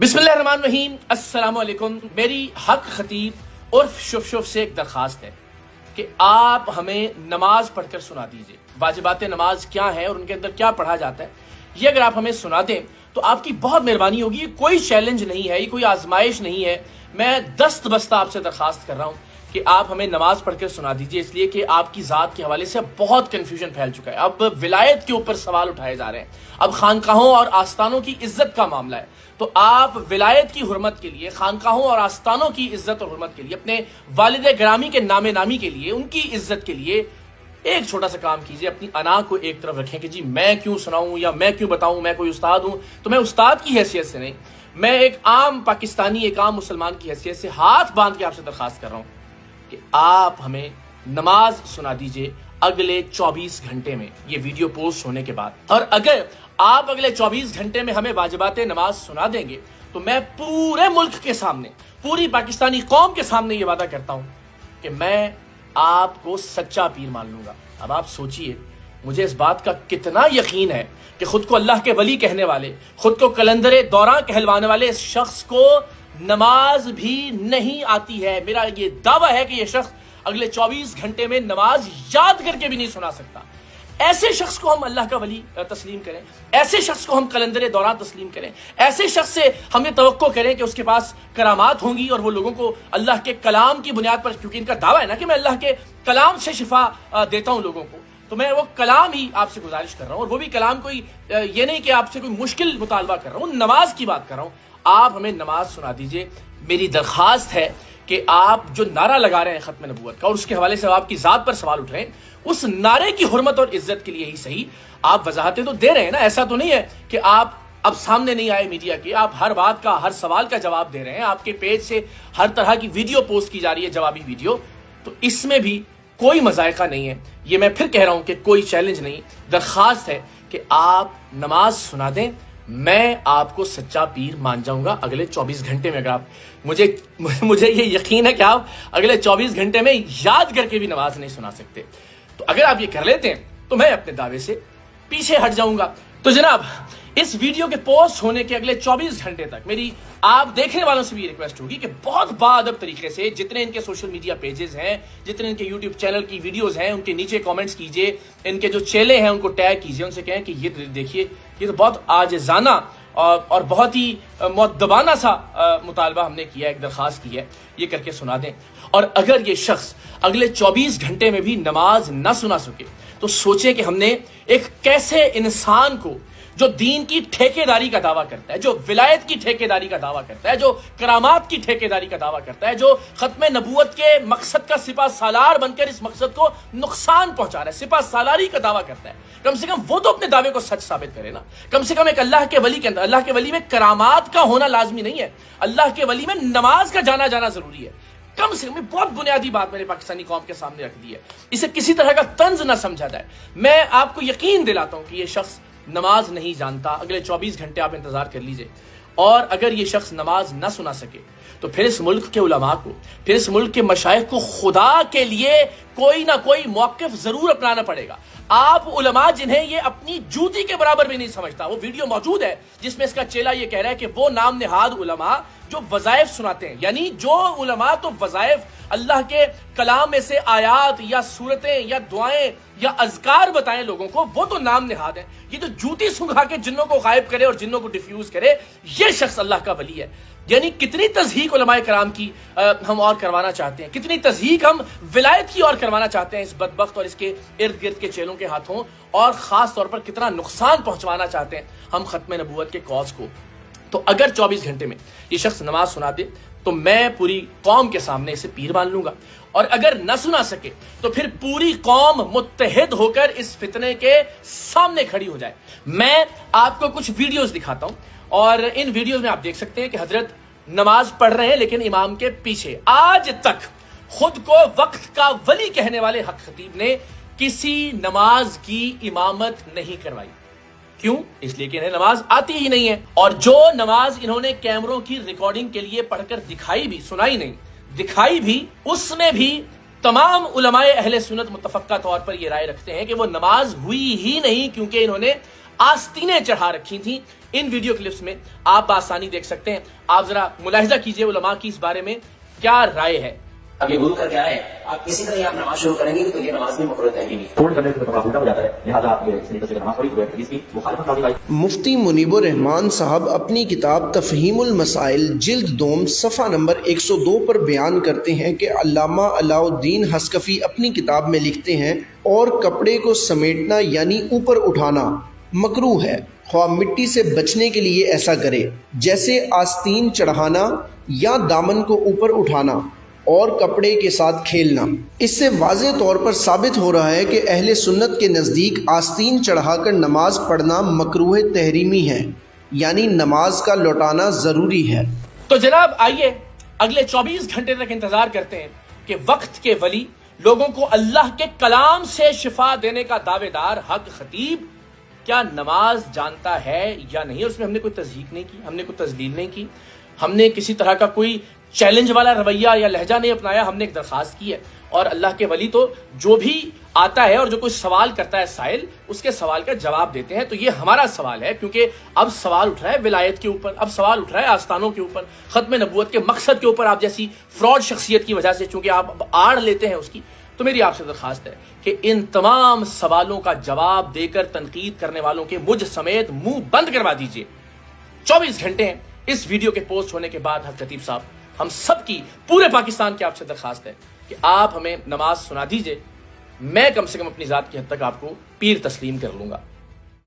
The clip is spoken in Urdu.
بسم اللہ الرحمن الرحیم، السلام علیکم۔ میری حق خطیب عرف شف سے ایک درخواست ہے کہ آپ ہمیں نماز پڑھ کر سنا دیجئے۔ واجبات نماز کیا ہیں اور ان کے اندر کیا پڑھا جاتا ہے، یہ اگر آپ ہمیں سنا دیں تو آپ کی بہت مہربانی ہوگی۔ یہ کوئی چیلنج نہیں ہے، یہ کوئی آزمائش نہیں ہے، میں دست بستہ آپ سے درخواست کر رہا ہوں کہ آپ ہمیں نماز پڑھ کر سنا دیجئے، اس لیے کہ آپ کی ذات کے حوالے سے بہت کنفیوژن پھیل چکا ہے۔ اب ولایت کے اوپر سوال اٹھائے جا رہے ہیں، اب خانقاہوں اور آستانوں کی عزت کا معاملہ ہے، تو آپ ولایت کی حرمت کے لیے، خانقاہوں اور آستانوں کی عزت اور حرمت کے لیے، اپنے والد گرامی کے نام نامی کے لیے، ان کی عزت کے لیے ایک چھوٹا سا کام کیجئے۔ اپنی انا کو ایک طرف رکھیں کہ جی میں کیوں سناؤں یا میں کیوں بتاؤں، میں کوئی استاد ہوں تو میں استاد کی حیثیت سے نہیں، میں ایک عام پاکستانی، ایک عام مسلمان کی حیثیت سے ہاتھ باندھ کے آپ سے درخواست کر رہا ہوں کہ آپ ہمیں نماز سنا دیجئے اگلے 24 گھنٹے میں، یہ ویڈیو پوسٹ ہونے کے بعد۔ اور اگر آپ اگلے 24 گھنٹے میں ہمیں واجبات نماز سنا دیں گے تو میں پورے ملک کے سامنے، پوری پاکستانی قوم کے سامنے یہ وعدہ کرتا ہوں کہ میں آپ کو سچا پیر مان لوں گا۔ اب آپ سوچئے، مجھے اس بات کا کتنا یقین ہے کہ خود کو اللہ کے ولی کہنے والے، خود کو کلندر دوراں کہلوانے والے اس شخص کو نماز بھی نہیں آتی ہے۔ میرا یہ دعویٰ ہے کہ یہ شخص اگلے 24 گھنٹے میں نماز یاد کر کے بھی نہیں سنا سکتا۔ ایسے شخص کو ہم اللہ کا ولی تسلیم کریں، ایسے شخص کو ہم کلندر دوراں تسلیم کریں، ایسے شخص سے ہم یہ توقع کریں کہ اس کے پاس کرامات ہوں گی اور وہ لوگوں کو اللہ کے کلام کی بنیاد پر، کیونکہ ان کا دعویٰ ہے نا کہ میں اللہ کے کلام سے شفا دیتا ہوں لوگوں کو، تو میں وہ کلام ہی آپ سے گزارش کر رہا ہوں، اور وہ بھی کلام کوئی یہ نہیں کہ آپ سے کوئی مشکل مطالبہ کر رہا ہوں، نماز کی بات کر رہا ہوں۔ آپ ہمیں نماز سنا دیجئے۔ میری درخواست ہے کہ آپ جو نعرہ لگا رہے ہیں ختم نبوت کا اور اس کے حوالے سے آپ کی ذات پر سوال اٹھ رہے ہیں، اس نعرے کی حرمت اور عزت کے لیے ہی صحیح آپ وضاحتیں تو دے رہے ہیں نا۔ ایسا تو نہیں ہے کہ آپ اب سامنے نہیں آئے میڈیا کے، آپ ہر بات کا، ہر سوال کا جواب دے رہے ہیں، آپ کے پیج سے ہر طرح کی ویڈیو پوسٹ کی جا رہی ہے، جوابی ویڈیو، تو اس میں بھی کوئی مذائقہ نہیں ہے۔ یہ میں پھر کہہ رہا ہوں کہ کوئی چیلنج نہیں، درخواست ہے کہ آپ نماز سنا دیں، میں آپ کو سچا پیر مان جاؤں گا اگلے 24 گھنٹے میں۔ اگر آپ مجھے یہ یقین ہے کہ آپ اگلے 24 گھنٹے میں یاد کر کے بھی نماز نہیں سنا سکتے، تو اگر آپ یہ کر لیتے ہیں تو میں اپنے دعوے سے پیچھے ہٹ جاؤں گا۔ تو جناب، اس ویڈیو کے پوسٹ ہونے کے اگلے 24 گھنٹے تک میری آپ دیکھنے والوں سے بھی ریکویسٹ ہوگی کہ بہت باادب طریقے سے جتنے ان کے سوشل میڈیا پیجز ہیں، جتنے ان کے یوٹیوب چینل کی ویڈیوز ہیں، ان کے نیچے کامنٹس کیجئے، ان کے جو چیلے ہیں ان کو ٹیگ کیجئے، ان سے کہیں کہ یہ دیکھیے، یہ تو بہت عاجزانہ اور بہت ہی مؤدبانہ سا مطالبہ ہم نے کیا ہے، ایک درخواست کی ہے، یہ کر کے سنا دیں۔ اور اگر یہ شخص اگلے 24 گھنٹے میں بھی نماز نہ سنا سکے تو سوچیں کہ ہم نے ایک کیسے انسان کو، جو دین کی ٹھیکیداری کا دعویٰ کرتا ہے، جو ولایت کی ٹھیکیداری کا دعویٰ کرتا ہے، جو کرامات کی ٹھیکیداری کا دعویٰ کرتا ہے، جو ختم نبوت کے مقصد کا سپہ سالار بن کر اس مقصد کو نقصان پہنچا رہا ہے، سپہ سالاری کا دعویٰ کرتا ہے، کم سے کم وہ تو اپنے دعوے کو سچ ثابت کرے نا۔ کم سے کم ایک اللہ کے ولی کے اندر، اللہ کے ولی میں کرامات کا ہونا لازمی نہیں ہے، اللہ کے ولی میں نماز کا جانا ضروری ہے۔ کم سے کم بہت بنیادی بات میرے پاکستانی قوم کے سامنے رکھ دی ہے، اسے کسی طرح کا طنز نہ سمجھا جائے۔ میں آپ کو یقین دلاتا ہوں کہ یہ شخص نماز نہیں جانتا۔ اگلے 24 گھنٹے آپ انتظار کر لیجئے، اور اگر یہ شخص نماز نہ سنا سکے تو پھر اس ملک کے علماء کو، پھر اس ملک کے مشائخ کو خدا کے لیے کوئی نہ کوئی موقف ضرور اپنانا پڑے گا۔ آپ علماء جنہیں یہ اپنی جوتی کے برابر بھی نہیں سمجھتا، وہ ویڈیو موجود ہے جس میں اس کا چیلا یہ کہہ رہا ہے کہ وہ نام نہاد علماء جو وظائف سناتے ہیں، یعنی جو علماء تو وظائف اللہ کے کلام میں سے آیات یا سورتیں یا دعائیں یا اذکار بتائیں لوگوں کو، وہ تو نام نہاد ہیں۔ یہ تو جوتی سنگھا کے جنوں کو غائب کرے اور جنوں کو ڈیفیوز کرے، یہ شخص اللہ کا ولی ہے۔ یعنی کتنی تضحیق علماء کرام کی ہم اور کروانا چاہتے ہیں، کتنی تضحیق ہم ولایت کی اور کروانا چاہتے ہیں اس بدبخت اور اس کے ارد گرد کے چیلوں کے ہاتھوں، اور خاص طور پر کتنا نقصان پہنچوانا چاہتے ہیں ہم ختم نبوت کے کاز کو۔ تو اگر 24 گھنٹے میں یہ شخص نماز سنا دے تو میں پوری قوم کے سامنے اسے پیر مان لوں گا، اور اگر نہ سنا سکے تو پھر پوری قوم متحد ہو کر اس فتنے کے سامنے کھڑی ہو جائے۔ میں آپ کو کچھ ویڈیوز دکھاتا ہوں، اور ان ویڈیوز میں آپ دیکھ سکتے ہیں کہ حضرت نماز پڑھ رہے ہیں لیکن امام کے پیچھے۔ آج تک خود کو وقت کا ولی کہنے والے حق خطیب نے کسی نماز کی امامت نہیں کروائی۔ کیوں؟ اس لیے کہ انہیں نماز آتی ہی نہیں ہے، اور جو نماز انہوں نے کیمروں کی ریکارڈنگ کے لیے پڑھ کر دکھائی بھی، سنائی نہیں، دکھائی بھی، اس میں بھی تمام علماء اہل سنت متفقہ طور پر یہ رائے رکھتے ہیں کہ وہ نماز ہوئی ہی نہیں، کیونکہ انہوں نے آستینیں چڑھا رکھی تھیں ان ویڈیو کلپس میں آپ بآسانی دیکھ سکتے ہیں. آپ ذرا ملاحظہ کیجئے علماء کی اس بارے میں کیا رائے ہے. اب یہ گرو کر کے آئے آپ اسی طرح آپ نماز شروع کریں گے تو یہ نماز بھی مکروہ تحریمی ہے. فون کرنے سے تو الٹا ہو جاتا ہے، لہٰذا آپ یہ صحیح طریقے سے نماز پڑھی ہوئے حدیث کی مخالفت نہ ہوئی. مفتی منیب الرحمان صاحب اپنی کتاب تفہیم المسائل جلد دوم صفحہ نمبر 102 پر بیان کرتے ہیں کہ علامہ علاء الدین حصکفی اپنی کتاب میں لکھتے ہیں اور کپڑے کو سمیٹنا یعنی اوپر اٹھانا مکروہ ہے، خواہ مٹی سے بچنے کے لیے ایسا کرے، جیسے آستین چڑھانا یا دامن کو اوپر اٹھانا اور کپڑے کے ساتھ کھیلنا. اس سے واضح طور پر ثابت ہو رہا ہے کہ اہل سنت کے نزدیک آستین چڑھا کر نماز پڑھنا مکروہ تحریمی ہے، یعنی نماز کا لوٹانا ضروری ہے. تو جناب آئیے اگلے 24 گھنٹے تک انتظار کرتے ہیں کہ وقت کے ولی، لوگوں کو اللہ کے کلام سے شفا دینے کا دعوے دار حق خطیب کیا نماز جانتا ہے یا نہیں. اس میں ہم نے کوئی تصدیق نہیں کی، ہم نے کوئی تجدید نہیں کی، ہم نے کسی طرح کا کوئی چیلنج والا رویہ یا لہجہ نہیں اپنایا. ہم نے ایک درخواست کی ہے اور اللہ کے ولی تو جو بھی آتا ہے اور جو کوئی سوال کرتا ہے سائل، اس کے سوال کا جواب دیتے ہیں. تو یہ ہمارا سوال ہے، کیونکہ اب سوال اٹھ رہا ہے ولایت کے اوپر، اب سوال اٹھ رہا ہے آستانوں کے اوپر، ختم نبوت کے مقصد کے اوپر. آپ جیسی فراڈ شخصیت کی وجہ سے چونکہ آپ آڑ لیتے ہیں اس کی، تو میری آپ سے درخواست ہے کہ ان تمام سوالوں کا جواب دے کر تنقید کرنے والوں کے مجھ سمیت منہ بند کروا دیجیے. 24 گھنٹے ہیں اس ویڈیو کے پوسٹ ہونے کے بعد. حق خطیب صاحب، ہم سب کی، پورے پاکستان کی آپ سے درخواست ہے کہ آپ ہمیں نماز سنا دیجئے. میں کم سے کم اپنی ذات کی حد تک آپ کو پیر تسلیم کر لوں گا.